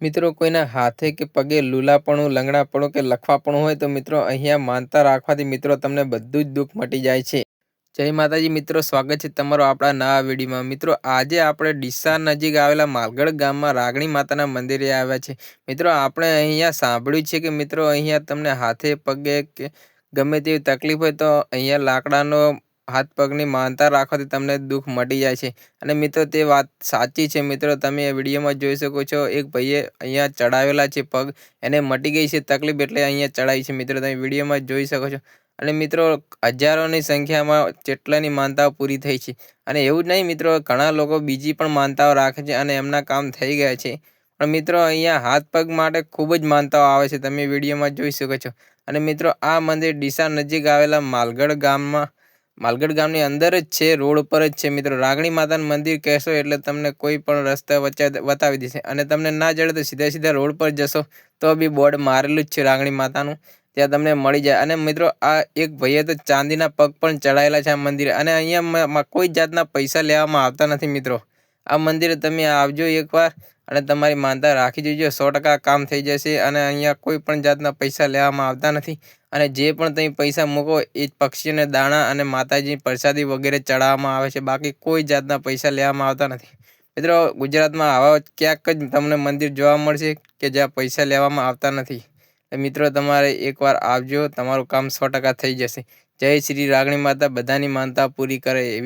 મિત્રો કોઈના હાથે કે પગે લૂલાપણું, લંગડાપણું કે લખવાપણું હોય તો મિત્રો અહીંયા માનતા રાખવાથી મિત્રો તમને બધું જ દુઃખ મટી જાય છે. જય માતાજી મિત્રો, સ્વાગત છે તમારો આપણા નવા વિડીયોમાં. મિત્રો આજે આપણે ડીસા નજીક આવેલા માલગઢ ગામમાં રાગણી માતાના મંદિરે આવ્યા છે. મિત્રો આપણે અહીંયા સાંભળ્યું છે કે મિત્રો અહીંયા તમને હાથે પગે કે ગમે તેવી તકલીફ હોય તો અહીંયા લાકડાનો હાથ પગની માનતા રાખવાથી તમને દુઃખ મટી જાય છે. અને મિત્રો તે વાત સાચી છે. મિત્રો તમે વિડીયોમાં જોઈ શકો છો, એક ભાઈએ અહીંયા ચડાવેલા છે પગ, એને મટી ગઈ છે તકલીફ એટલે અહીંયા ચડાવી છે. મિત્રો તમે વિડીયોમાં જોઈ શકો છો. અને મિત્રો હજારોની સંખ્યામાં જેટલાની માનતાઓ પૂરી થઈ છે. અને એવું જ નહીં મિત્રો, ઘણા લોકો બીજી પણ માનતાઓ રાખે છે અને એમના કામ થઈ ગયા છે. પણ મિત્રો અહીંયા હાથ પગ માટે ખૂબ જ માનતાઓ આવે છે, તમે વિડીયોમાં જોઈ શકો છો. અને મિત્રો આ મંદિર ડીસા નજીક આવેલા માલગઢ ગામની અંદર જ છે, રોડ ઉપર જ છે. મિત્રો રાગણી માતાનું મંદિર કહેશો એટલે તમને કોઈ પણ રસ્તા વચ્ચે બતાવી દેશે. અને તમને ના જડે તો સીધા રોડ પર જશો તો બી બોર્ડ મારેલું જ છે રાગણી માતાનું, ત્યાં તમને મળી જાય. અને મિત્રો આ એક ભાઈએ તો ચાંદીના પગ પણ ચડાયેલા છે આ મંદિરે. અને અહીંયા કોઈ જાતના પૈસા લેવામાં આવતા નથી. મિત્રો આ મંદિરે તમે આવજો એકવાર અને તમારી માનતા રાખી દેજો, 100% કામ થઈ જશે. અને અહીંયા કોઈ પણ જાતના પૈસા લેવામાં આવતા નથી. અને જે પણ તમે પૈસા મૂકો એ પક્ષીઓને દાણા અને માતાજી પ્રસાદી વગેરે ચડાવવામાં આવે છે, બાકી કોઈ જાતના પૈસા લેવામાં આવતા નથી. મિત્રો ગુજરાતમાં આવા ક્યાંક જ તમને મંદિર જોવા મળશે કે જ્યાં પૈસા લેવામાં આવતા નથી. મિત્રો તમારે એકવાર આવજો, તમારું કામ 100% થઈ જશે. જય શ્રી રાગણી માતા બધાની માનતા પૂરી કરે એવી